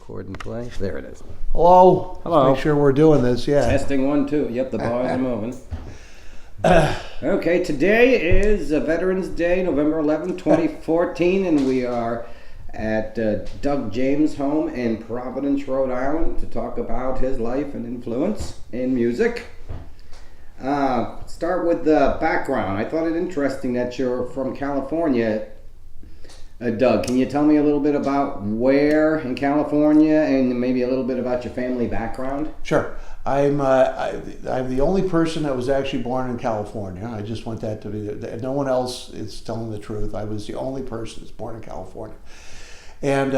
Record and play. There it is. Hello. Hello. Let's make sure we're doing this. Yeah. Testing 1, 2. Yep, the bars are moving. Okay, today is Veterans Day, November 11th, 2014, and we are at Doug James' home in Providence, Rhode Island to talk about his life and influence in music. Start with the background. I thought it interesting that you're from California. Doug, can you tell me a little bit about where in California and maybe a little bit about your family background? Sure. I'm the only person that was actually born in California. I just want that to be, no one else is telling the truth. I was the only person that's born in California. And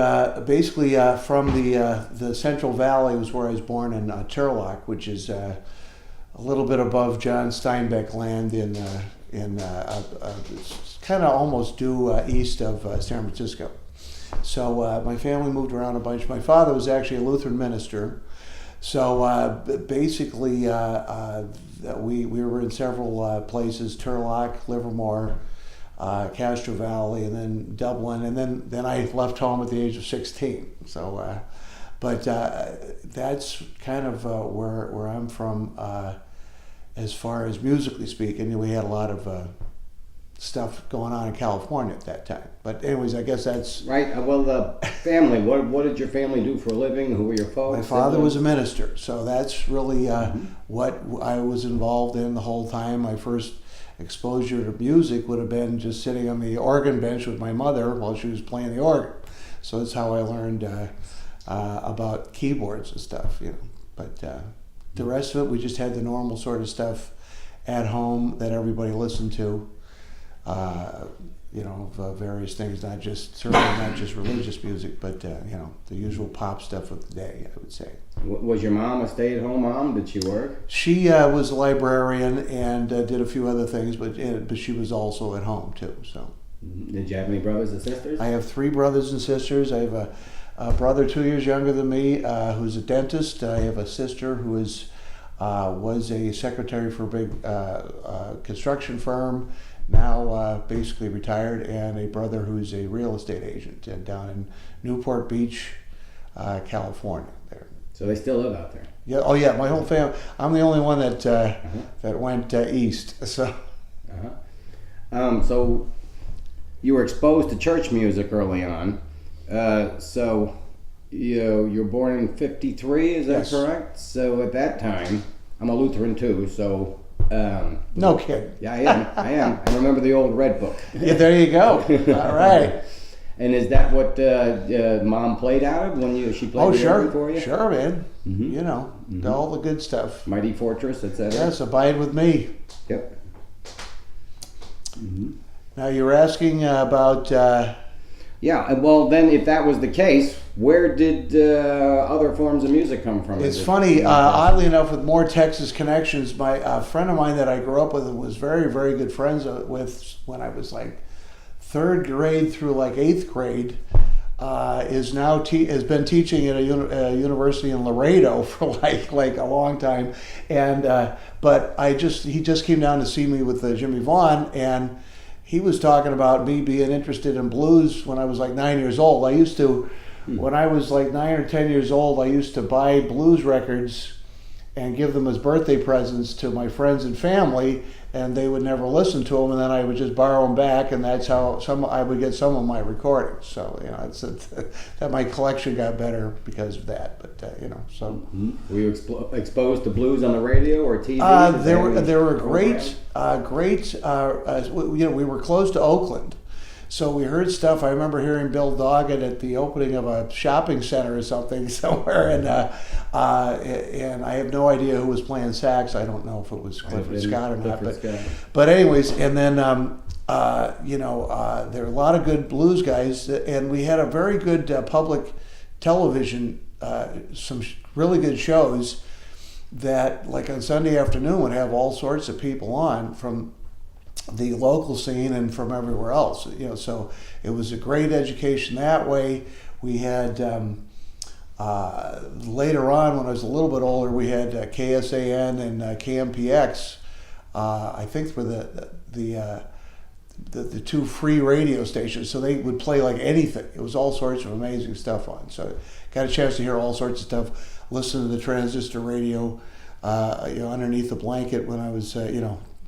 basically from the Central Valley was where I was born in Turlock, which is a little bit above John Steinbeck land in kind of almost due east of San Francisco. So my family moved around a bunch. My father was actually a Lutheran minister. So basically we were in several places: Turlock, Livermore, Castro Valley, and then Dublin. And then I left home at the age of 16. So, but that's kind of where I'm from as far as musically speaking. We had a lot of stuff going on in California at that time. But anyways, I guess that's... Right. Well, the family, what did your family do for a living? Who were your folks? My father was a minister, so that's really what I was involved in the whole time. My first exposure to music would have been just sitting on the organ bench with my mother while she was playing the organ. So that's how I learned about keyboards and stuff, you know. But the rest of it, we just had the normal sort of stuff at home that everybody listened to. Various things, certainly not just religious music, but the usual pop stuff of the day, I would say. Was your mom a stay-at-home mom? Did she work? She was a librarian and did a few other things, but she was also at home too. So. Did you have any brothers and sisters? I have 3 brothers and sisters. I have a brother 2 years younger than me who's a dentist. I have a sister who was a secretary for a big construction firm, now basically retired, and a brother who's a real estate agent down in Newport Beach, California. There. So they still live out there? Yeah. Oh yeah, my whole family. I'm the only one that went east. So. So you were exposed to church music early on. So you're born in 53, is that Yes. correct? So at that time, I'm a Lutheran too, so... no kidding. Yeah, I am. I remember the old Red Book. Yeah, there you go. All right. And is that what Mom played out of when she played the organ for you? Sure, man. All the good stuff. Mighty Fortress, etc. Yes, Abide with Me. Yep. Now you're asking about... Yeah, well then if that was the case, where did other forms of music come from? It's funny, oddly enough, with more Texas connections, my friend of mine that I grew up with and was very, very good friends with when I was like 3rd grade through like 8th grade, is now has been teaching at a university in Laredo for like a long time, and but he just came down to see me with Jimmy Vaughan, and he was talking about me being interested in blues when I was like 9 years old. I used to, when I was like 9 or 10 years old, I used to buy blues records and give them as birthday presents to my friends and family, and they would never listen to them, and then I would just borrow them back, and that's how I would get some of my recordings. So that my collection got better because of that. But so. Were you exposed to blues on the radio or TV? There were great. We were close to Oakland. So we heard stuff. I remember hearing Bill Doggett at the opening of a shopping center or something somewhere, and I have no idea who was playing sax. I don't know if it was Clifford Scott or not. But anyways, and then there were a lot of good blues guys, and we had a very good public television, some really good shows that, like on Sunday afternoon, would have all sorts of people on from the local scene and from everywhere else, so it was a great education that way. We had later on, when I was a little bit older, we had KSAN and KMPX. I think for the the two free radio stations, so they would play like anything. It was all sorts of amazing stuff on. So got a chance to hear all sorts of stuff. Listen to the transistor radio, underneath the blanket when I was,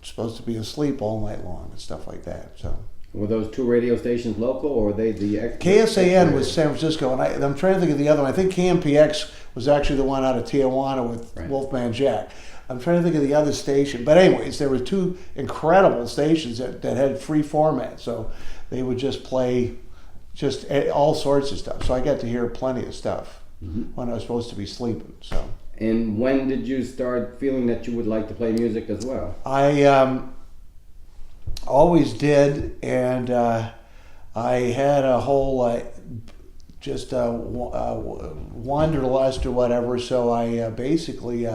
supposed to be asleep all night long and stuff like that. So. Were those two radio stations local, or were they the KSAN was San Francisco, and I'm trying to think of the other one. I think KMPX was actually the one out of Tijuana with Wolfman Jack. I'm trying to think of the other station. But anyways, there were two incredible stations that had free format. So they would just play just all sorts of stuff. So I got to hear plenty of stuff when I was supposed to be sleeping. So. And when did you start feeling that you would like to play music as well? I always did, and I had a whole wanderlust or whatever. So I basically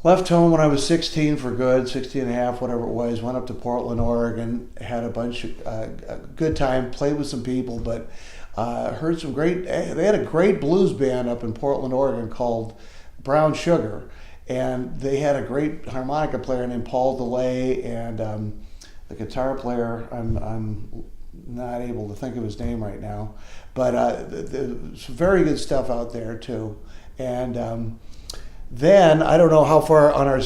left home when I was 16 for good, 16 and a half, whatever it was. Went up to Portland, Oregon, had a bunch of a good time, played with some people, but heard some great. They had a great blues band up in Portland, Oregon called Brown Sugar, and they had a great harmonica player named Paul DeLay, and the guitar player. I'm not able to think of his name right now, but there's some very good stuff out there too, and. Then, I don't know how far on our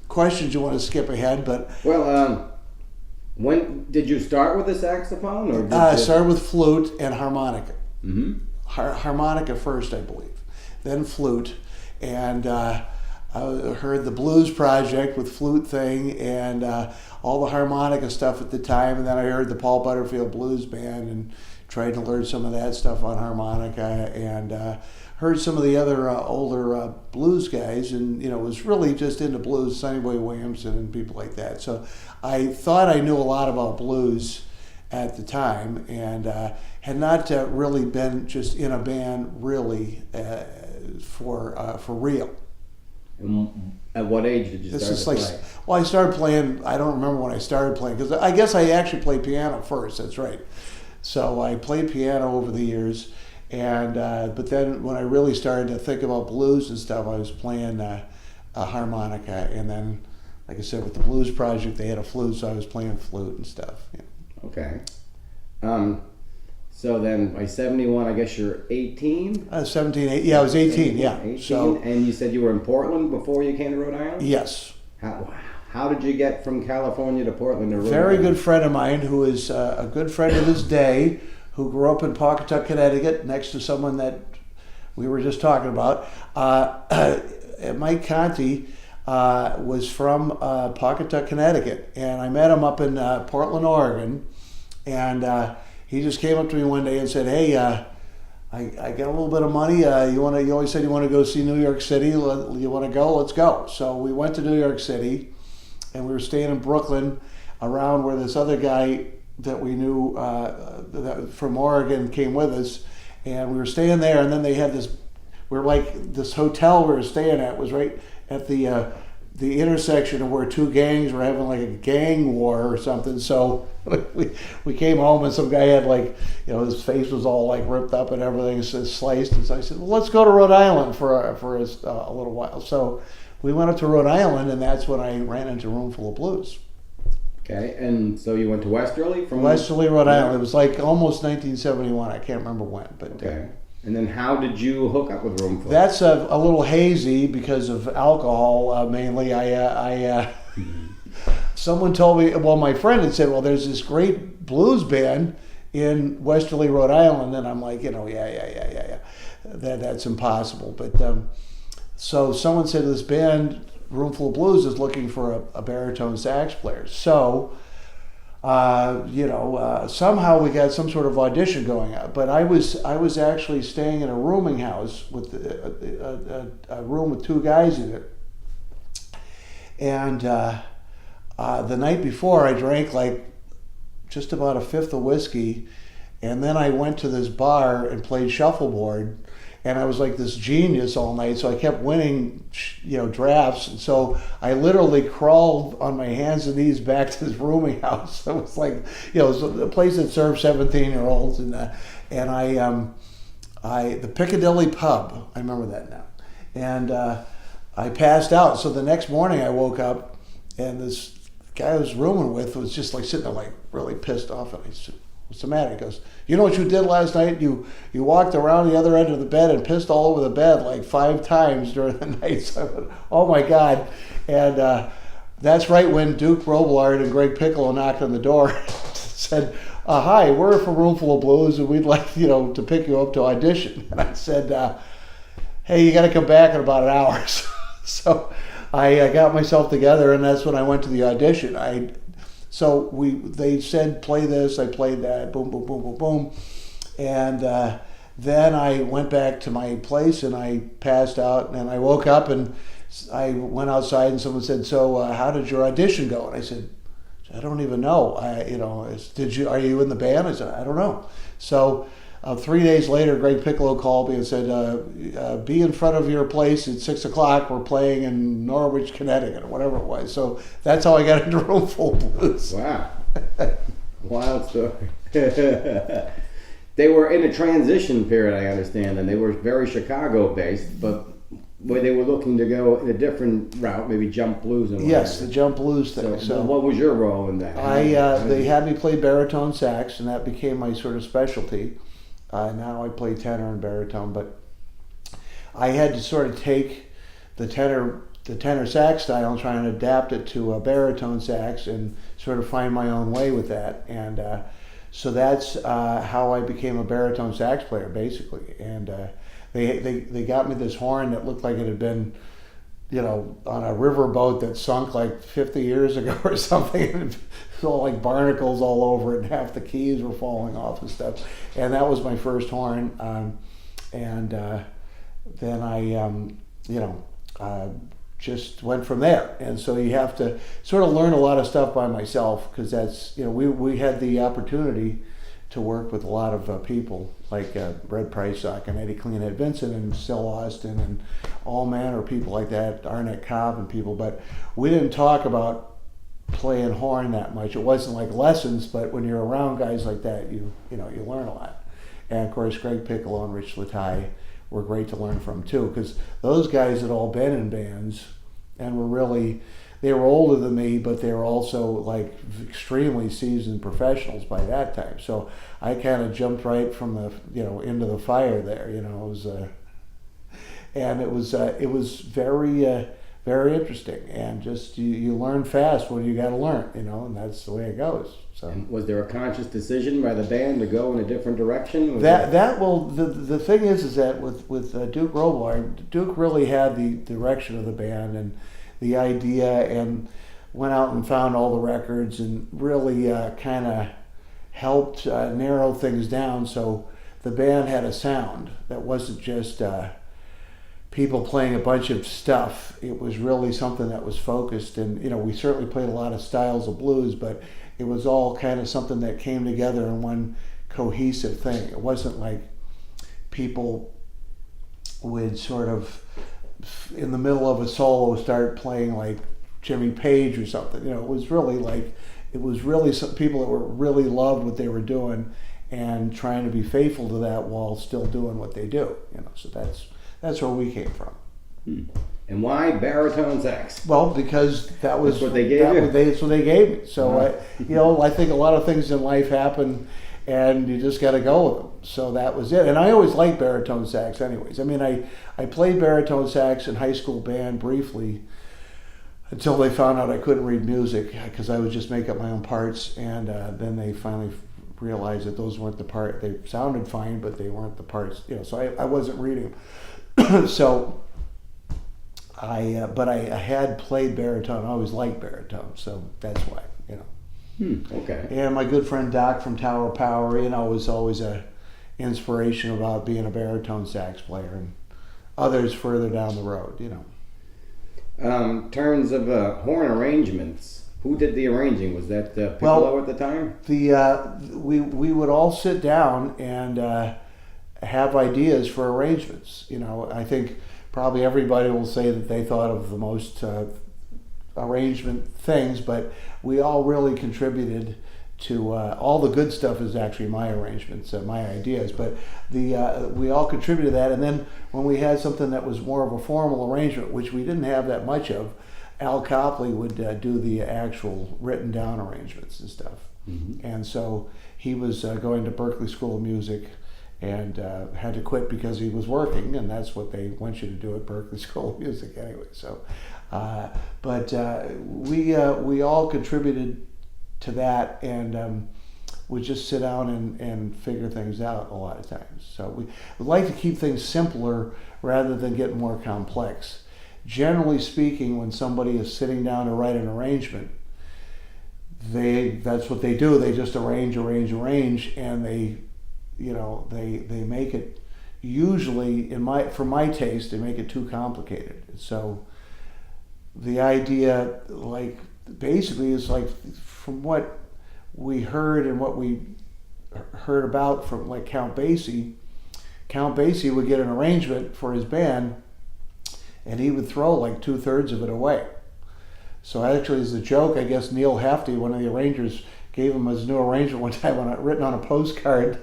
questions you want to skip ahead, but... Well, when did you start with the saxophone? Or I started with flute and harmonica. Mm-hmm. Harmonica first, I believe. Then flute. And I heard the Blues Project with flute thing and all the harmonica stuff at the time. And then I heard the Paul Butterfield Blues Band and tried to learn some of that stuff on harmonica. And... heard some of the other older blues guys, and was really just into blues, Sonny Boy Williamson and people like that. So I thought I knew a lot about blues at the time, and had not really been just in a band really for real. And at what age did you start to play? Well, I started playing. I don't remember when I started playing, because I guess I actually played piano first. That's right. So I played piano over the years. And but then when I really started to think about blues and stuff, I was playing a harmonica, and then, like I said, with the Blues Project, they had a flute, so I was playing flute and stuff. Yeah. Okay. So then by 71, I guess you're 18? 17, yeah, I was 18, yeah. 18, so, and you said you were in Portland before you came to Rhode Island? Yes. How did you get from California to Portland? To Rhode Very Island? good friend of mine who is a good friend of his day, who grew up in Pawcatuck, Connecticut, next to someone that we were just talking about. Mike Conti was from Pawcatuck, Connecticut, and I met him up in Portland, Oregon, and he just came up to me one day and said, "Hey, I got a little bit of money. You always said you want to go see New York City. You want to go? Let's go." So we went to New York City, and we were staying in Brooklyn, around where this other guy that we knew that from Oregon came with us, and we were staying there. And then they had this hotel we were staying at was right at the intersection of where two gangs were having like a gang war or something. So we came home, and some guy had his face was all like ripped up and everything sliced. And so I said, "Well, let's go to Rhode Island for a little while." So we went up to Rhode Island, and that's when I ran into Roomful of Blues. Okay, and so you went to Westerly? Westerly, Rhode Island. It was like almost 1971. I can't remember when. But okay. And then how did you hook up with Roomful? That's a little hazy because of alcohol, mainly. Someone told me, well, my friend had said, well, there's this great blues band in Westerly, Rhode Island. And I'm like, yeah. That's impossible. But so someone said this band, Roomful of Blues, is looking for a baritone sax player. So, somehow we got some sort of audition going on. But I was actually staying in a rooming house with a room with two guys in it. And the night before, I drank like just about a fifth of whiskey, and then I went to this bar and played shuffleboard. And I was like this genius all night, so I kept winning, drafts. And so I literally crawled on my hands and knees back to this rooming house. It was like, it was a place that served 17-year-olds, and the Piccadilly Pub. I remember that now. And I passed out. So the next morning I woke up, and this guy I was rooming with was just like sitting there like really pissed off, and I said, "What's the matter?" He goes, "You know what you did last night? You walked around the other end of the bed and pissed all over the bed like 5 times during the night." So I went, "Oh my God!" And that's right when Duke Robillard and Greg Piccolo knocked on the door, said, "Hi, we're from Roomful of Blues, and we'd like to pick you up to audition." And I said, "Hey, you got to come back in about an hour." So I got myself together, and that's when I went to the audition. They said, "Play this." I played that. Boom, boom, boom, boom, boom. And then I went back to my place, and I passed out, and I woke up, and I went outside, and someone said, "So how did your audition go?" And I said, "I don't even know. Are you in the band?" I said, "I don't know." So 3 days later, Greg Piccolo called me and said, "Be in front of your place at 6:00. We're playing in Norwich, Connecticut," or whatever it was. So that's how I got into Roomful of Blues. Wow. Wild story. They were in a transition period, I understand, and they were very Chicago-based, but where they were looking to go in a different route, maybe jump blues and whatever. Yes, the jump blues thing. So what was your role in that? They had me play baritone sax, and that became my sort of specialty. Now I play tenor and baritone, but I had to sort of take the tenor sax style and try and adapt it to a baritone sax and sort of find my own way with that. And so that's how I became a baritone sax player, basically. And they got me this horn that looked like it had been, on a riverboat that sunk like 50 years ago or something. And it's all like barnacles all over it, and half the keys were falling off and stuff. And that was my first horn. Then I, just went from there. And so you have to sort of learn a lot of stuff by myself, because that's, we had the opportunity to work with a lot of people like Red Prysock and Eddie Cleanhead Vinson and Sil Austin and all manner of people like that, Arnett Cobb and people, but we didn't talk about playing horn that much. It wasn't like lessons, but when you're around guys like that, you learn a lot. And of course, Greg Piccolo and Rich Latai were great to learn from too, because those guys had all been in bands and they were older than me, but they were also like extremely seasoned professionals by that time. So I kind of jumped right from into the fire there. It was very very interesting, and just you learn fast what you got to learn, and that's the way it goes. So, and was there a conscious decision by the band to go in a different direction? The thing is that with Duke Robillard, Duke really had the direction of the band and the idea, and went out and found all the records and really kind of helped narrow things down, so the band had a sound that wasn't just people playing a bunch of stuff. It was really something that was focused, and we certainly played a lot of styles of blues, but it was all kind of something that came together in one cohesive thing. It wasn't like people would sort of in the middle of a solo start playing like Jimmy Page or something. It was really some people that were really loved what they were doing and trying to be faithful to that while still doing what they do. So that's where we came from. And why baritone sax? Well, because that's what they gave you. That's what they gave me. So I think a lot of things in life happen, and you just got to go with them. So that was it. And I always liked baritone sax anyways. I mean, I played baritone sax in high school band briefly until they found out I couldn't read music, because I would just make up my own parts. And then they finally realized that those weren't the part. They sounded fine, but they weren't the parts. So I wasn't reading them. So but I had played baritone. I always liked baritone, so that's why. Okay. And my good friend Doc from Tower of Power, was always a inspiration about being a baritone sax player, and others further down the road. In terms of horn arrangements, who did the arranging? Was that Piccolo at the time? We would all sit down and have ideas for arrangements. I think probably everybody will say that they thought of the most arrangement things, but we all really contributed to all the good stuff is actually my arrangements, my ideas, but we all contributed to that. And then when we had something that was more of a formal arrangement, which we didn't have that much of, Al Copley would do the actual written down arrangements and stuff. Mm-hmm. And so he was going to Berklee School of Music and had to quit because he was working, and that's what they want you to do at Berklee School of Music anyway. So, but we all contributed to that, and we just sit down and figure things out a lot of times. So we like to keep things simpler rather than get more complex. Generally speaking, when somebody is sitting down to write an arrangement, that's what they do. They just arrange, and they make it, usually for my taste, they make it too complicated. So the idea, like, basically is like, from what we heard and what we heard about from, like, Count Basie would get an arrangement for his band and he would throw like 2/3 of it away. So actually, as a joke, I guess Neil Hefti, one of the arrangers, gave him his new arrangement one time written on a postcard.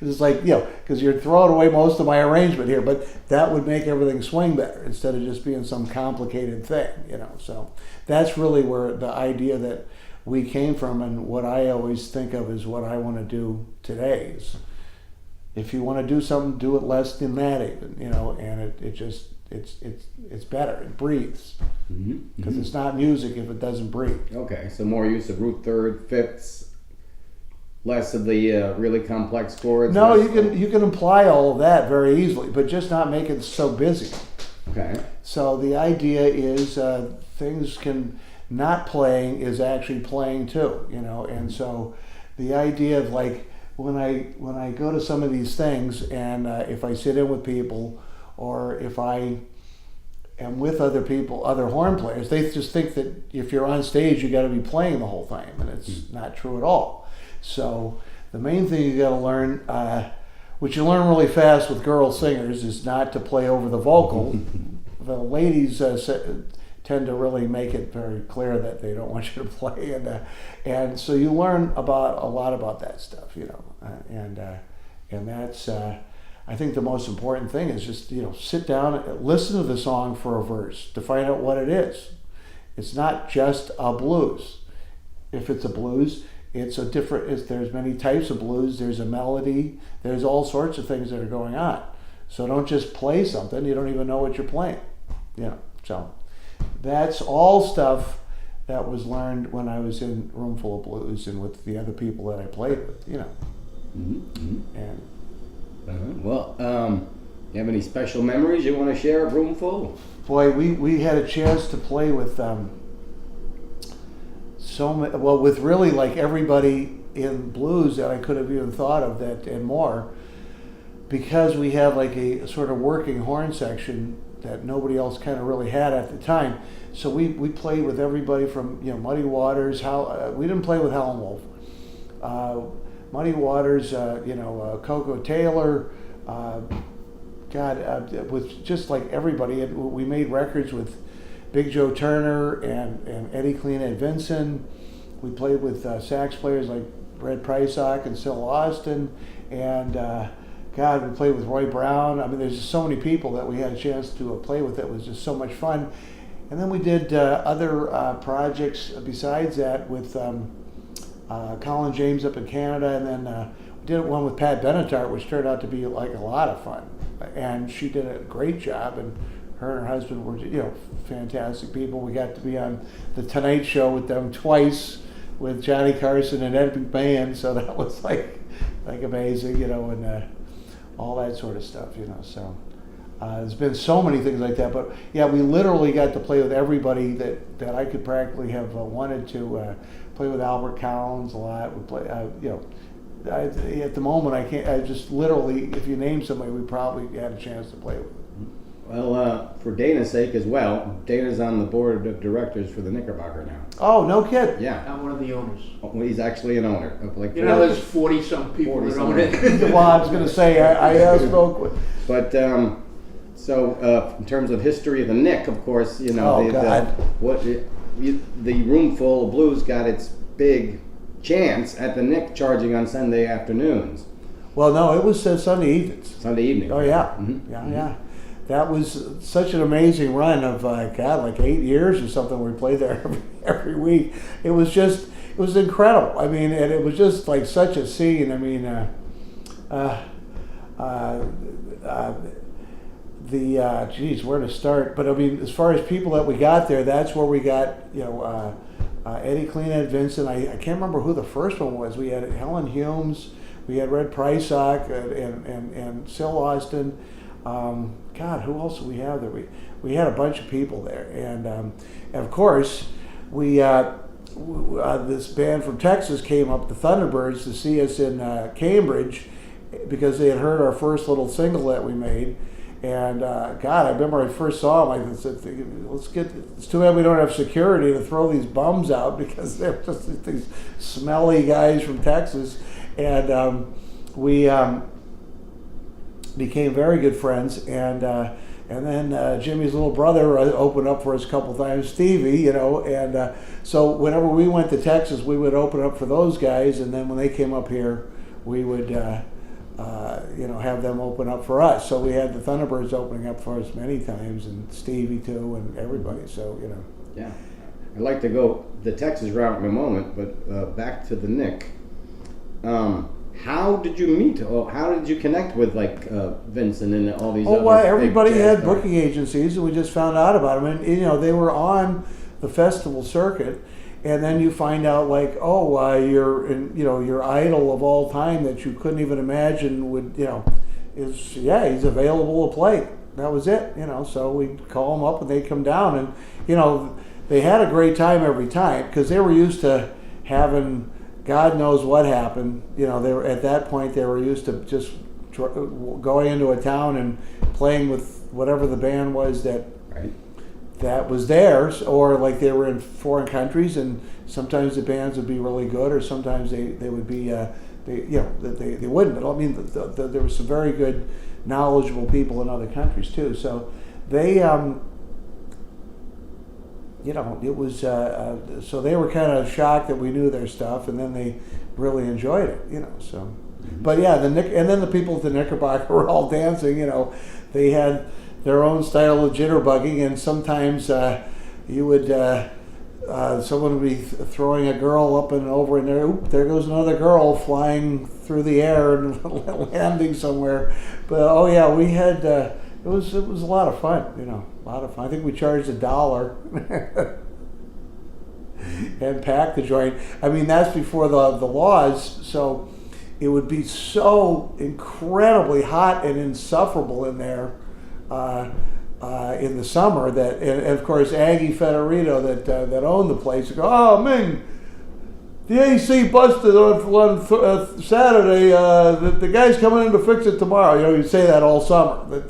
It's like, because you're throwing away most of my arrangement here, but that would make everything swing better instead of just being some complicated thing, So that's really where the idea that we came from, and what I always think of as what I want to do today is, if you want to do something, do it less than that even, and it's better. It breathes. Because it's not music if it doesn't breathe. Okay, so more use of root third, fifths, less of the really complex chords. No, you can apply all of that very easily, but just not make it so busy. Okay. So the idea is things can, not playing is actually playing too, and so the idea of, like, when I go to some of these things, and if I sit in with people, or if I am with other people, other horn players, they just think that if you're on stage, you got to be playing the whole thing, and it's not true at all. So the main thing you got to learn, which you learn really fast with girl singers, is not to play over the vocal. The ladies tend to really make it very clear that they don't want you to play, and so you learn a lot about that stuff, and that's. I think the most important thing is just, sit down and listen to the song for a verse to find out what it is. It's not just a blues. If it's a blues, there's many types of blues. There's a melody. There's all sorts of things that are going on. So don't just play something you don't even know what you're playing. So that's all stuff that was learned when I was in Roomful of Blues and with the other people that I played with, And well, you have any special memories you want to share of Roomful? Boy, we had a chance to play with with really, like, everybody in blues that I could have even thought of, that and more, because we have, like, a sort of working horn section that nobody else kind of really had at the time. So we played with everybody from Muddy Waters. We didn't play with Howlin' Wolf. Muddy Waters, Coco Taylor, with just like everybody. We made records with Big Joe Turner and Eddie Clean and Vinson. We played with sax players like Red Prysock and Syl Austin, and we played with Roy Brown. I mean, there's just so many people that we had a chance to play with. It was just so much fun. And then we did other projects besides that with Colin James up in Canada, and then we did one with Pat Benatar, which turned out to be like a lot of fun. And she did a great job, and her and her husband were, fantastic people. We got to be on the Tonight Show with them twice, with Johnny Carson and Ed McMahon, so that was like amazing, and all that sort of stuff, So there's been so many things like that, but yeah, we literally got to play with everybody that I could practically have wanted to. Play with Albert Collins a lot. We play, at the moment I can't. I just literally, if you name somebody, we probably had a chance to play with. Well, for Dana's sake as well, Dana's on the board of directors for the Knickerbocker now. Oh, no kid. Yeah. I'm one of the owners. Well, he's actually an owner. There's 40-some people that own it. Well, I was going to say, I spoke with. But, in terms of history of the Nick, of course, the Roomful of Blues got its big chance at the Nick charging on Sunday afternoons. Well, no, it was Sunday evenings. Sunday evening. Oh, yeah. Mm-hmm. Yeah. that was such an amazing run of God, like 8 years or something. We played there every week. It was incredible. I mean, and it was just like such a scene. I mean, geez, where to start? But I mean, as far as people that we got there, that's where we got, Eddie Clean and Vinson. I can't remember who the first one was. We had Helen Humes, we had Red Prysock, and Sil Austin. God, who else did we have there? We had a bunch of people there, and of course we this band from Texas came up, the Thunderbirds, to see us in Cambridge because they had heard our first little single that we made. And God, I remember I first saw them. I said, it's too bad we don't have security to throw these bums out because they're just these smelly guys from Texas. And we became very good friends. And then Jimmy's little brother opened up for us a couple times, Stevie, And so whenever we went to Texas, we would open up for those guys. And then when they came up here, we would have them open up for us. So we had the Thunderbirds opening up for us many times, and Stevie too, and everybody. So Yeah, I'd like to go the Texas route in a moment, but back to the Nick. How did you meet? Or how did you connect with Vinson and all these? Oh, well, everybody had booking agencies, and we just found out about them. And they were on the festival circuit. And then you find out your idol of all time that you couldn't even imagine would, he's available to play. That was it, so we'd call them up and they'd come down. And, they had a great time every time because they were used to having God knows what happened. They were, at that point, they were used to just going into a town and playing with whatever the band was that was theirs, or like they were in foreign countries, and sometimes the bands would be really good, or sometimes they would be they wouldn't. I mean, there were some very good, knowledgeable people in other countries too. So they, it was so they were kind of shocked that we knew their stuff, and then they really enjoyed it. So. But yeah, and then the people at the Knickerbocker were all dancing. They had their own style of jitterbugging, and sometimes you would someone would be throwing a girl up and over, and there goes another girl flying through the air and landing somewhere. But we had it was a lot of fun, a lot of fun. I think we charged $1 and packed the joint. I mean, that's before the laws, so it would be so incredibly hot and insufferable in there. In the summer, and of course Aggie Federito that owned the place would go, "Oh, Ming, the AC busted on Saturday. The guy's coming in to fix it tomorrow." He'd say that all summer, that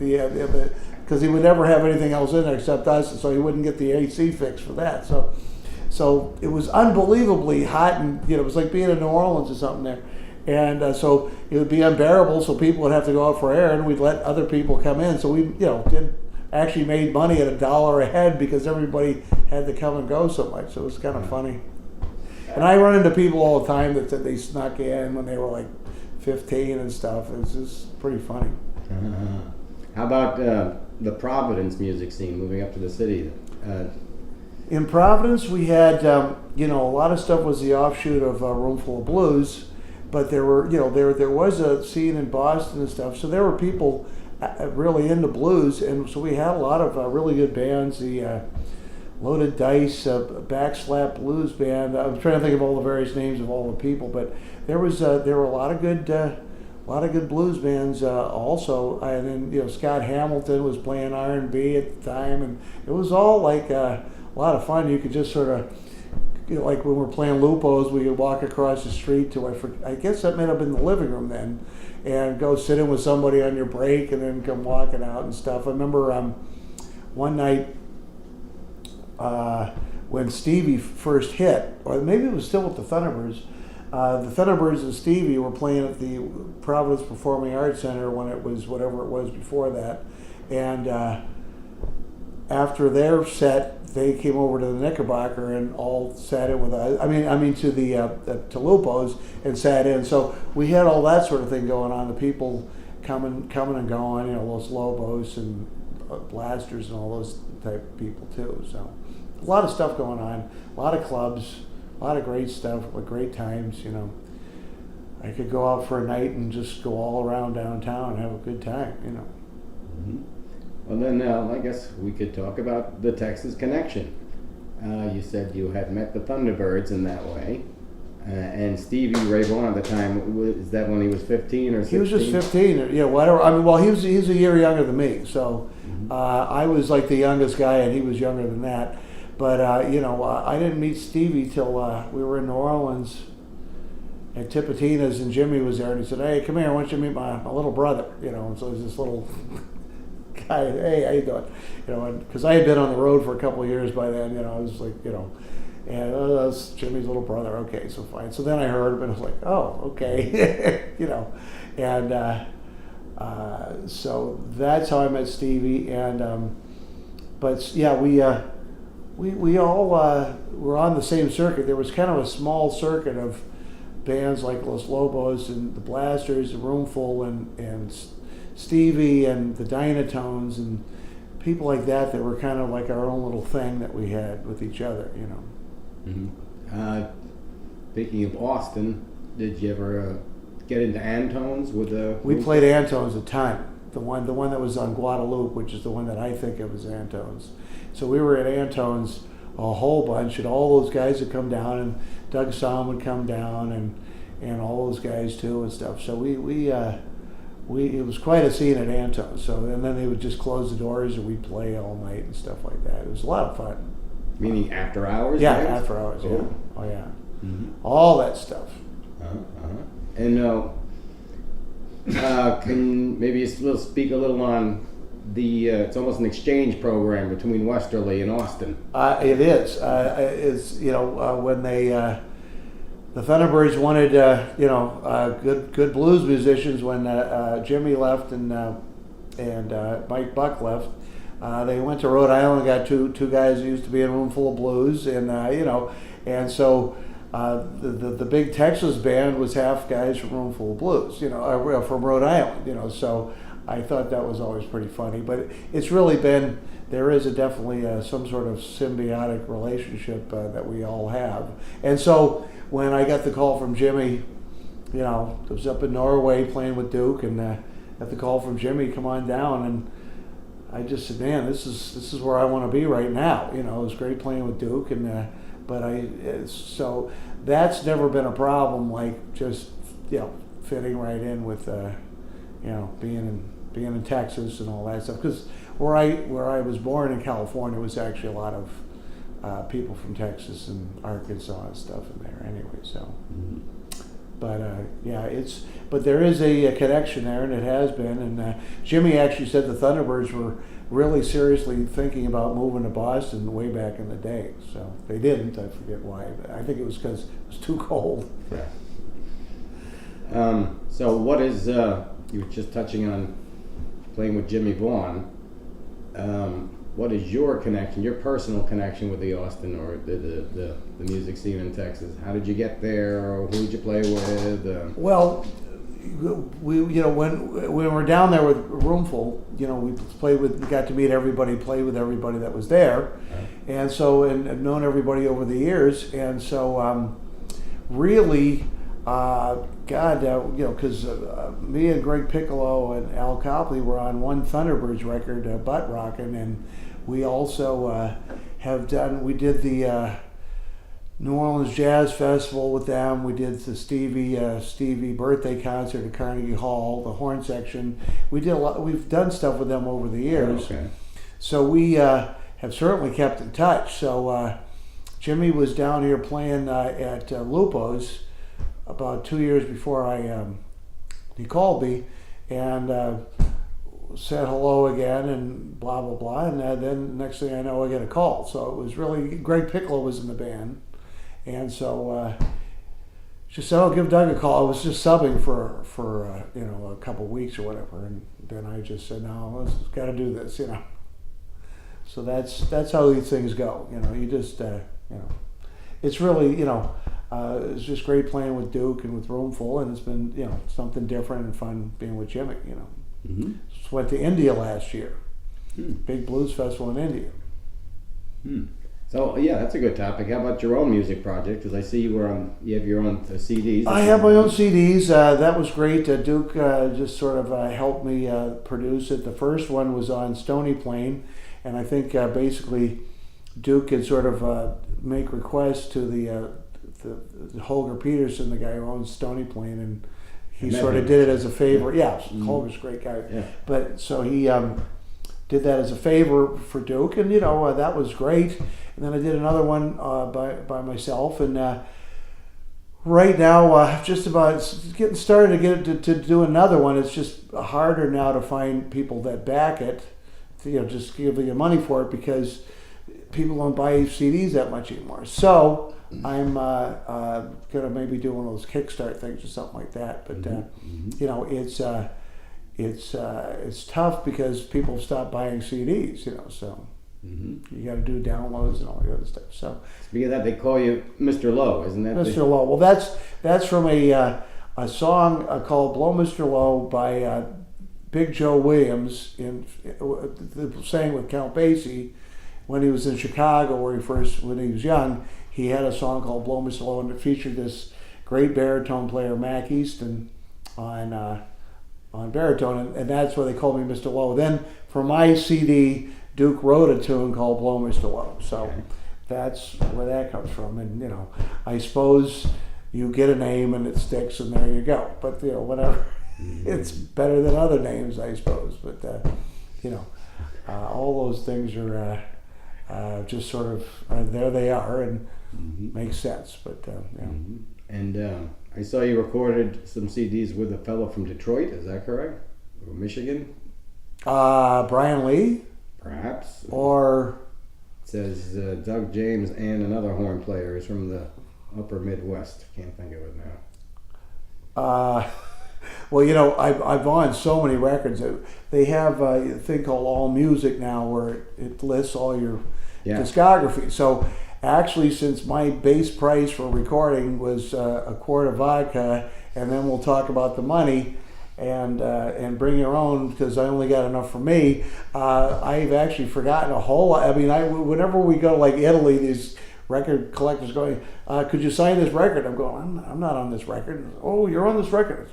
because he would never have anything else in there except us, so he wouldn't get the AC fixed for that. So it was unbelievably hot, and it was like being in New Orleans or something there. And so it would be unbearable, so people would have to go out for air, and we'd let other people come in. So we, actually made money at $1 a head because everybody had to come and go so much. So it was kind of funny. And I run into people all the time that said they snuck in when they were like 15 and stuff. It's just pretty funny. How about the Providence music scene, moving up to the city? In Providence, we had, a lot of stuff was the offshoot of Roomful of Blues. But there were, there was a scene in Boston and stuff. So there were people really into blues, and so we had a lot of really good bands. The Loaded Dice, Backslap Blues Band. I'm trying to think of all the various names of all the people, but there were a lot of good blues bands also. And then Scott Hamilton was playing R&B at the time, and it was all like a lot of fun. You could just sort of. Like when we're playing Lupo's, we could walk across the street to, I guess that might have been the living room then, and go sit in with somebody on your break and then come walking out and stuff. I remember one night when Stevie first hit, or maybe it was still with the Thunderbirds. The Thunderbirds and Stevie were playing at the Providence Performing Arts Center when it was whatever it was before that. And after their set, they came over to the Knickerbocker and all sat in with us. I mean to the to Lupo's and sat in. So we had all that sort of thing going on. The people coming and going. Los Lobos and Blasters and all those type of people too. So a lot of stuff going on, a lot of clubs, a lot of great stuff with great times. I could go out for a night and just go all around downtown and have a good time. Mm-hmm. Well, then I guess we could talk about the Texas connection. You said you had met the Thunderbirds in that way. And Stevie Ray Vaughan at the time, is that when he was 15 or 16? He was just 15. Yeah, whatever. I mean, well, he was a year younger than me. So I was like the youngest guy, and he was younger than that. But, I didn't meet Stevie till we were in New Orleans at Tipitina's, and Jimmy was there, and he said, "Hey, come here, I want you to meet my little brother." And so there's this little guy, "Hey, how you doing?" Because I had been on the road for a couple of years by then, I was like, and that's Jimmy's little brother. Okay, so fine. So then I heard him, and I was like, "Oh, okay," and so that's how I met Stevie. And but yeah, we all were on the same circuit. There was kind of a small circuit of bands like Los Lobos and the Blasters, the Roomful, and Stevie and the Dynatones and people like that were kind of like our own little thing that we had with each other. Mm-hmm. Speaking of Austin, did you ever get into Antones with the? We played Antones a ton. The one that was on Guadalupe, which is the one that I think of as Antones. So we were at Antones a whole bunch, and all those guys would come down, and Doug Somm would come down, and all those guys too and stuff. So we it was quite a scene at Antones. So and then they would just close the doors, and we'd play all night and stuff like that. It was a lot of fun. Meaning after hours? Yeah, right? after hours. Yeah. Oh, Oh yeah. Mm-hmm. All that stuff. And can maybe you speak a little on the? It's almost an exchange program between Westerly and Austin. It is. It's when they the Thunderbirds wanted good blues musicians when Jimmy left and Mike Buck left. They went to Rhode Island and got two guys who used to be in a room full of blues, and and so the big Texas band was half guys from Room Full of Blues, from Rhode Island, so I thought that was always pretty funny. But it's really been, there is definitely some sort of symbiotic relationship that we all have. And so when I got the call from Jimmy, I was up in Norway playing with Duke, and got the call from Jimmy, "Come on down," and I just said, "Man, this is where I want to be right now." It was great playing with Duke, and so that's never been a problem. Like just fitting right in with being in Texas and all that stuff. Because where I was born in California was actually a lot of people from Texas and Arkansas and stuff in there anyway. So, but but there is a connection there, and it has been. And Jimmy actually said the Thunderbirds were really seriously thinking about moving to Boston way back in the day. So they didn't. I forget why. But I think it was because it was too cold. Yeah. So what is you were just touching on playing with Jimmy Vaughan. What is your connection, your personal connection with the Austin or the music scene in Texas? How did you get there, or who did you play with? Well, we when we were down there with Roomful, we got to meet everybody, play with everybody that was there, and so and I've known everybody over the years, and so really. Because me and Greg Piccolo and Al Copley were on one Thunderbirds record, Butt Rockin', and we also we did the New Orleans Jazz Festival with them. We did the Stevie birthday concert at Carnegie Hall, the horn section. We did a lot. We've done stuff with them over the years. Okay. So we have certainly kept in touch. So Jimmy was down here playing at Lupo's about 2 years before he called me and said hello again and blah blah blah, and then next thing I know I get a call. So it was really, Greg Piccolo was in the band, and so she said, "Oh, give Doug a call." I was just subbing for a couple of weeks or whatever, and then I just said, "No, let's got to do this," So that's how these things go. You just it's really it's just great playing with Duke and with Roomful, and it's been something different and fun being with Jimmy. Mm-hmm. Just went to India last year, big blues festival in India. So yeah, that's a good topic. How about your own music project? Because I see you have your own CDs. I have my own CDs. That was great. Duke just sort of helped me produce it. The first one was on Stony Plain, and I think basically Duke could sort of make requests to the Holger Peterson, the guy who owns Stony Plain, and he sort of did it as a favor. Yeah, Holger's a great guy. Yeah. But so he did that as a favor for Duke, and that was great. And then I did another one by myself, and right now just about getting started to do another one. It's just harder now to find people that back it, just give you money for it, because people don't buy CDs that much anymore. So I'm gonna maybe do one of those Kickstart things or something like that. But it's tough because people stop buying CDs. So. You got to do downloads and all the other stuff. So speaking of that, they call you Mr. Lowe, isn't that? Mr. Lowe. Well, that's from a song called "Blow Mr. Lowe" by Big Joe Williams, sang with Count Basie when he was in Chicago, when he was young. He had a song called "Blow Mr. Lowe," and it featured this great baritone player, Mac Easton, on baritone, and that's why they called me Mr. Lowe. Then for my CD, Duke wrote a tune called "Blow Mr. Lowe," so that's where that comes from. And I suppose you get a name and it sticks, and there you go. But whatever, it's better than other names, I suppose. But all those things are just sort of there they are, and make sense. But And I saw you recorded some CDs with a fellow from Detroit. Is that correct? Or Michigan? Bryan Lee. Perhaps. Or it says Doug James and another horn player is from the upper Midwest. Can't think of it now. Well, I've on so many records. They have a thing called All Music now, where it lists all your discography. So actually, since my base price for recording was a quart of vodka, and then we'll talk about the money, and bring your own, because I only got enough for me. I've actually forgotten a whole lot. I mean, whenever we go like Italy, these record collectors going, could you sign this record? I'm going, I'm not on this record. Oh, you're on this record.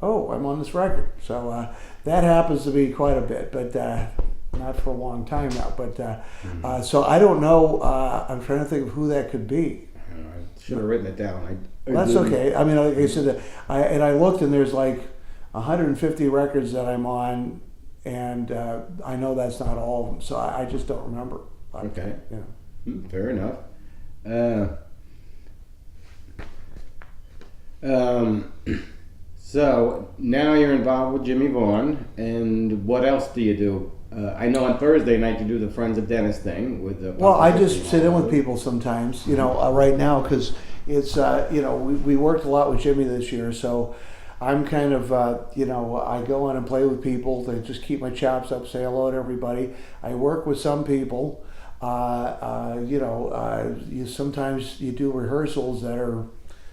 Oh, I'm on this record. So that happens to be quite a bit, but not for a long time now. But so I don't know. I'm trying to think of who that could be. I should have written it down. That's okay. I mean, like I said, I looked, and there's like 150 records that I'm on, and I know that's not all of them, so I just don't remember. Okay. Fair enough. So now you're involved with Jimmy Vaughan, and what else do you do? I know on Thursday night you do the Friends of Dennis thing with the. Well, I just sit in with people sometimes, right now, because it's we worked a lot with Jimmy this year, so I'm kind of I go on and play with people to just keep my chops up, say hello to everybody. I work with some people. Sometimes you do rehearsals that are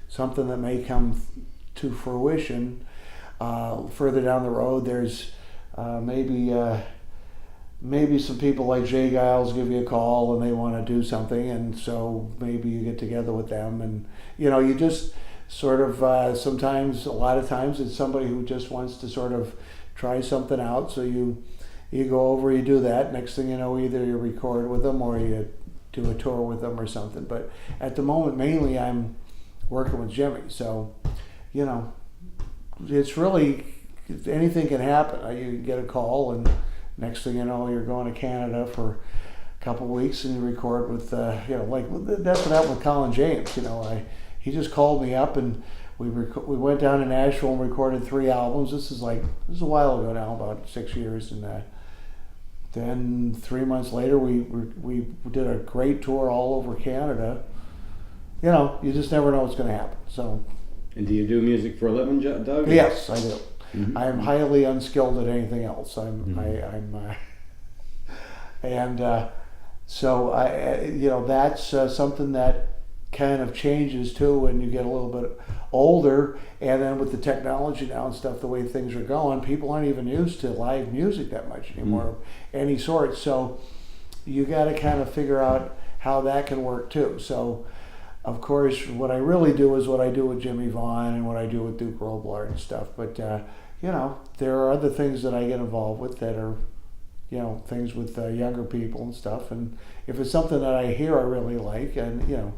something that may come to fruition further down the road. There's maybe some people like Jay Giles give you a call and they want to do something, and so maybe you get together with them, and you just sort of a lot of times it's somebody who just wants to sort of try something out, so you go over, you do that. Next thing you know, either you record with them or you do a tour with them or something. But at the moment, mainly I'm working with Jimmy, so it's really, anything can happen. You get a call, and next thing you know, you're going to Canada for a couple of weeks, and you record with that's what happened with Colin James. He just called me up, and we went down to Nashville and recorded 3 albums. This is a while ago now, about 6 years, and then 3 months later we did a great tour all over Canada. You just never know what's going to happen. So. And do you do music for a living, Doug? Yes, I do. Mm-hmm. I am highly unskilled at anything else. So that's something that kind of changes too when you get a little bit older, and then with the technology now and stuff, the way things are going, people aren't even used to live music that much anymore, of any sort. So you got to kind of figure out how that can work too. So of course, what I really do is what I do with Jimmy Vaughan and what I do with Duke Robillard and stuff. But you know, there are other things that I get involved with that are, you know, things with younger people and stuff. And if it's something that I hear I really like, and you know,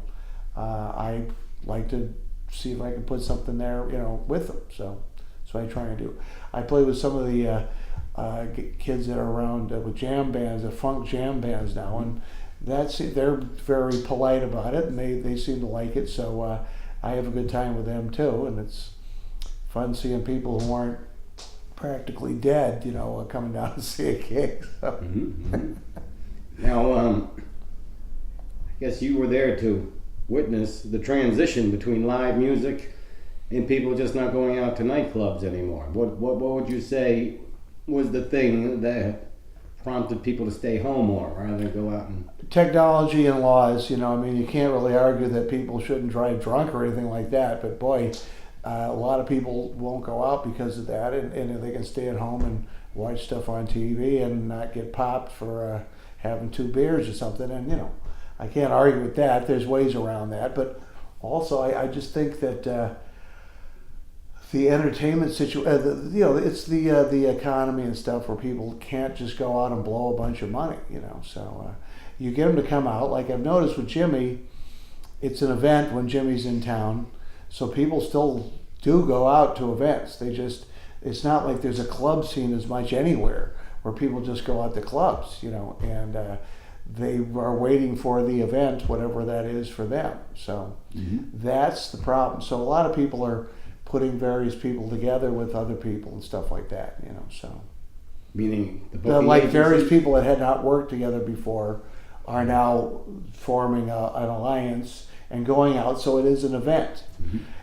I like to see if I can put something there, you know, with them. So I try and do. I play with some of the kids that are around with jam bands, the funk jam bands now, and they're very polite about it, and they seem to like it. So I have a good time with them too, and it's fun seeing people who aren't practically dead, you know, coming down to see a gig. So. Now, I guess you were there to witness the transition between live music and people just not going out to nightclubs anymore. What would you say was the thing that prompted people to stay home more rather than go out and... Technology and laws, you know, I mean, you can't really argue that people shouldn't drive drunk or anything like that, but boy, a lot of people won't go out because of that, and they can stay at home and watch stuff on TV and not get popped for having 2 beers or something. And, you know, I can't argue with that. There's ways around that. But also, I just think that the entertainment situation, you know, it's the economy and stuff where people can't just go out and blow a bunch of money, you know. So you get them to come out. Like I've noticed with Jimmy, it's an event when Jimmy's in town. So people still do go out to events. It's not like there's a club scene as much anywhere where people just go out to clubs, you know, and they are waiting for the event, whatever that is for them. So that's the problem. So a lot of people are putting various people together with other people and stuff like that, you know, so. Meaning the booking like agency? Various people that had not worked together before are now forming an alliance and going out, so it is an event.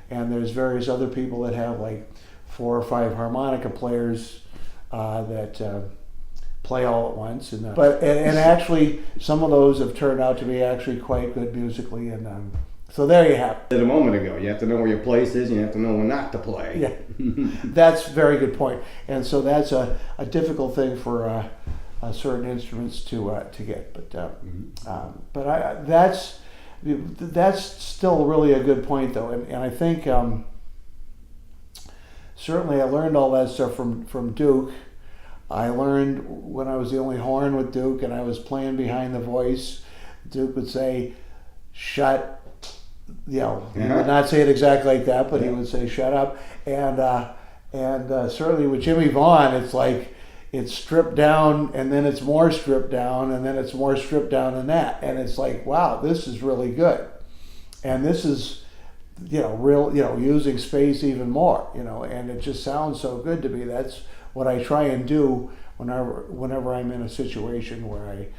And there's various other people that have like 4 or 5 harmonica players that play all at once, and actually some of those have turned out to be actually quite good musically, and so there you have it. A moment ago, you have to know where your place is, and you have to know when not to play. Yeah, that's a very good point. And so that's a difficult thing for certain instruments to get, but that's still really a good point, though, and I think certainly I learned all that stuff from Duke. I learned when I was the only horn with Duke and I was playing behind the voice, Duke would say, "Shut," you know, he would not say it exactly like that, but he would say, "Shut up." And certainly with Jimmy Vaughan, it's like it's stripped down and then it's more stripped down and then it's more stripped down than that, and it's like, wow, this is really good, and this is, you know, real, you know, using space even more, you know, and it just sounds so good to me. That's what I try and do whenever I'm in a situation where I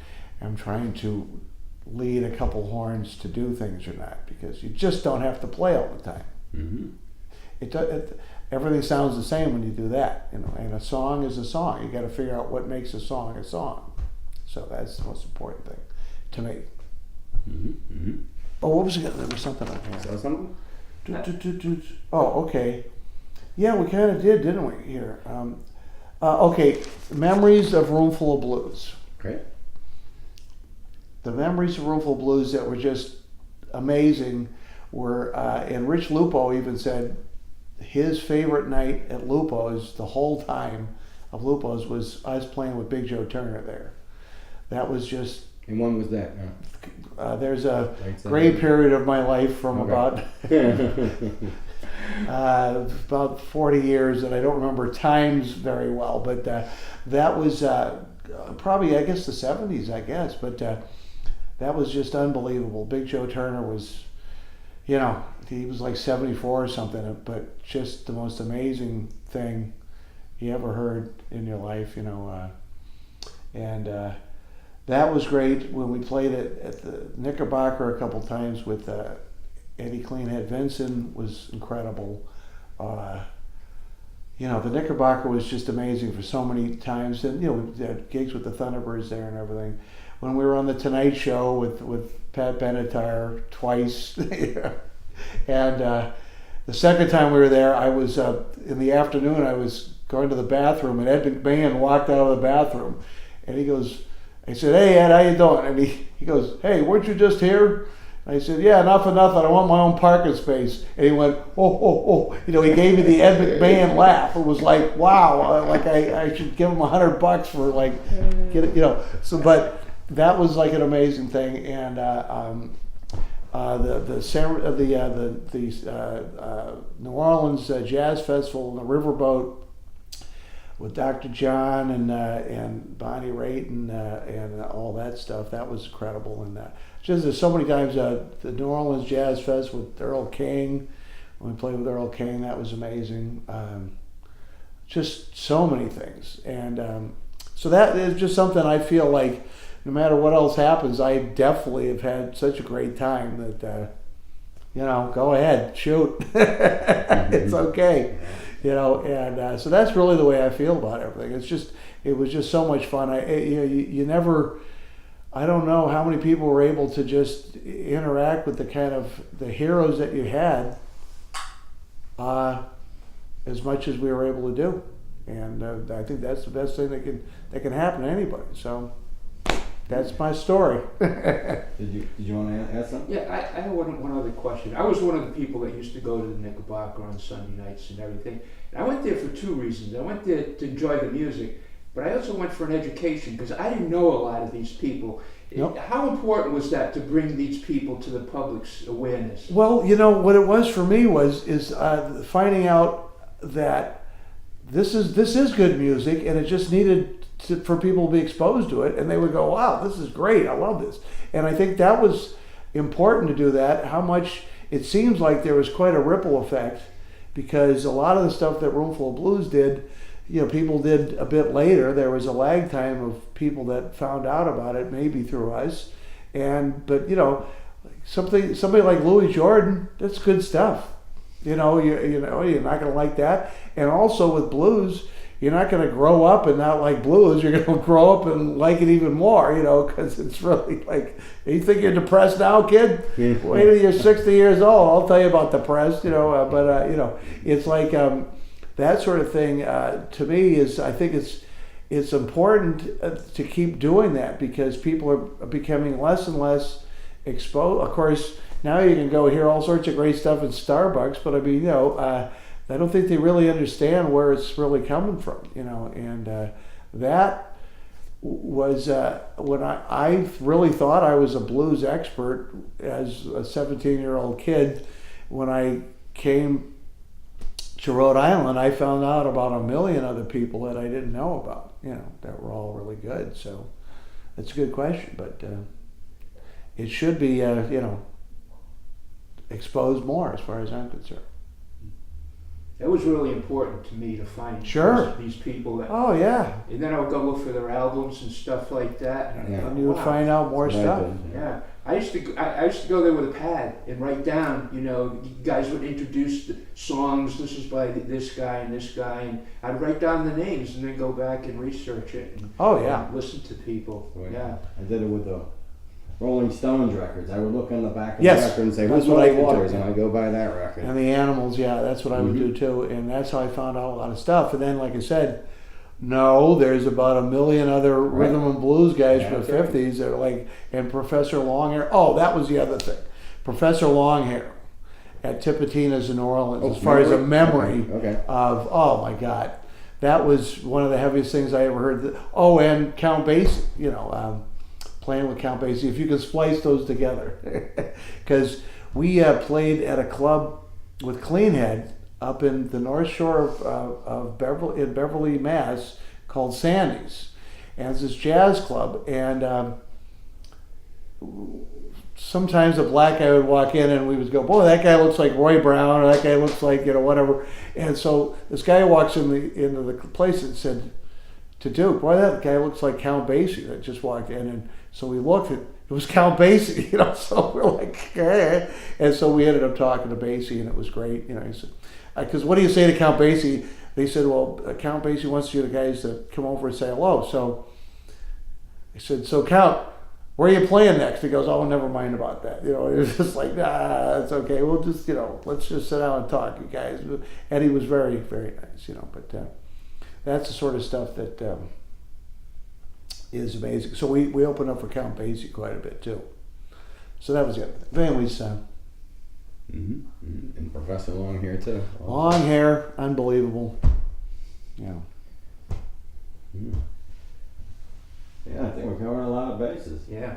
am trying to lead a couple horns to do things or not, because you just don't have to play all the time. Everything sounds the same when you do that, you know, and a song is a song. You got to figure out what makes a song a song. So that's the most important thing to me. Oh, what was it? There was something on here. So something? Oh, okay. Yeah, we kind of did, didn't we? Here. Okay, memories of Roomful of Blues. Okay. The memories of Roomful of Blues that were just amazing were, and Rich Lupo even said his favorite night at Lupo's the whole time of Lupo's was us playing with Big Joe Turner there. That was just... And when was that? There's a gray period of my life from about 40 years, and I don't remember times very well, but that was probably, I guess, the 70s, I guess, but that was just unbelievable. Big Joe Turner was, you know, he was like 74 or something, but just the most amazing thing you ever heard in your life, you know, and that was great. When we played it at the Knickerbocker a couple times with Eddie Cleanhead Vinson was incredible. You know, the Knickerbocker was just amazing for so many times, and you know, we had gigs with the Thunderbirds there and everything. when we were on the Tonight Show with Pat Benatar twice. And the second time we were there, I was in the afternoon. I was going to the bathroom, and Ed McMahon walked out of the bathroom, and he goes, I said, "Hey Ed, how you doing?" And he goes, "Hey, weren't you just here?" I said, "Yeah, not for nothing. I want my own parking space." And he went, "Oh, oh, oh." You know, he gave me the Ed McMahon laugh. It was like, wow, like I should give him $100 for like, get it, you know. So, but that was like an amazing thing. And the New Orleans Jazz Festival, the Riverboat with Dr. John and Bonnie Raitt and all that stuff. That was incredible. And just there's so many times the New Orleans Jazz Fest with Earl King, when we played with Earl King, that was amazing. Just so many things. And so that is just something I feel like no matter what else happens, I definitely have had such a great time that, you know, go ahead, shoot. It's okay. You know, and so that's really the way I feel about everything. It was just so much fun. You never, I don't know how many people were able to just interact with the kind of the heroes that you had as much as we were able to do. And I think that's the best thing that can happen to anybody. So that's my story. Did you want to ask something? Yeah, I have one other question. I was one of the people that used to go to the Knickerbocker on Sunday nights and everything. And I went there for two reasons. I went there to enjoy the music, but I also went for an education because I didn't know a lot of these people. Yep. How important was that to bring these people to the public's awareness? Well, you know, what it was for me is finding out that this is good music, and it just needed for people to be exposed to it, and they would go, "Wow, this is great! I love this." And I think that was important to do that. How much it seems like there was quite a ripple effect, because a lot of the stuff that Roomful of Blues did, you know, people did a bit later. There was a lag time of people that found out about it, maybe through us, but you know, somebody like Louis Jordan, that's good stuff. You know, you're not going to like that. And also with blues, you're not going to grow up and not like blues. You're going to grow up and like it even more, you know, because it's really like, you think you're depressed now, kid? Wait till you're 60 years old. I'll tell you about depressed, you know. But you know, it's like that sort of thing. To me, I think it's important to keep doing that, because people are becoming less and less exposed. Of course, now you can go hear all sorts of great stuff at Starbucks, but I mean, you know, I don't think they really understand where it's really coming from, you know. And that was when I really thought I was a blues expert as a 17-year-old kid. When I came to Rhode Island, I found out about a million other people that I didn't know about, you know, that were all really good. So that's a good question, but it should be, you know, exposed more as far as I'm concerned. That was really important to me to find these people. Oh yeah. And then I would go look for their albums and stuff like that. And you would find out more stuff. Yeah. I used to go there with a pad and write down. You know, you guys would introduce the songs. This is by this guy, and I'd write down the names and then go back and research it. And, and listen to people. Right. Yeah. I did it with the Rolling Stones records. I would look on the back of Yes, the record and say, that's "Who's what I Muddy do Waters?" too. And I go buy that record. And the Animals, yeah, that's what I would do too. And that's how I found out a lot of stuff. And then, like I said, no, there's about a million other rhythm and blues guys from the 50s that are like, and Professor Longhair. Oh, that was the other thing. Professor Longhair at Tipitina's in New Orleans, as far as a memory of, oh my God, that was one of the heaviest things I ever heard. Oh, and Count Basie, you know, playing with Count Basie, if you can splice those together. Because we played at a club with Cleanhead up in the North Shore of Beverly, Mass, called Sandy's. And it's this jazz club. And sometimes a black guy would walk in and we would go, "Boy, that guy looks like Roy Brown," or "That guy looks like, you know, whatever." And so this guy walks into the place and said to Duke, "Boy, that guy looks like Count Basie that just walked in." And so we looked at, it was Count Basie, you know, so we're like, eh. And so we ended up talking to Basie, and it was great, you know. He said, because what do you say to Count Basie? They said, "Well, Count Basie wants you guys to come over and say hello." So I said, "So Count, where are you playing next? He goes, oh, never mind about that. You know, it was just like, nah, it's okay. We'll just, let's just sit down and talk, you guys. And he was very, very nice, but that's the sort of stuff that is amazing. So we opened up for Count Basie quite a bit too. So that was it. Family's And Professor Long here too. long hair, unbelievable. Yeah. Yeah, I think we're covering a lot of bases. Yeah.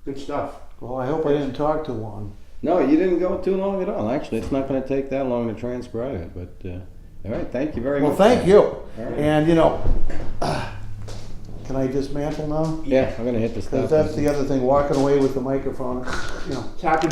Good stuff. Well, I hope I didn't talk too long. No, you didn't go too long at all. Actually, it's not going to take that long to transcribe it. But all right, thank you very much. Well, thank you. All right. And can I dismantle now? Yeah, I'm going to hit the stop. Because that's the other thing, walking away with the microphone. Talking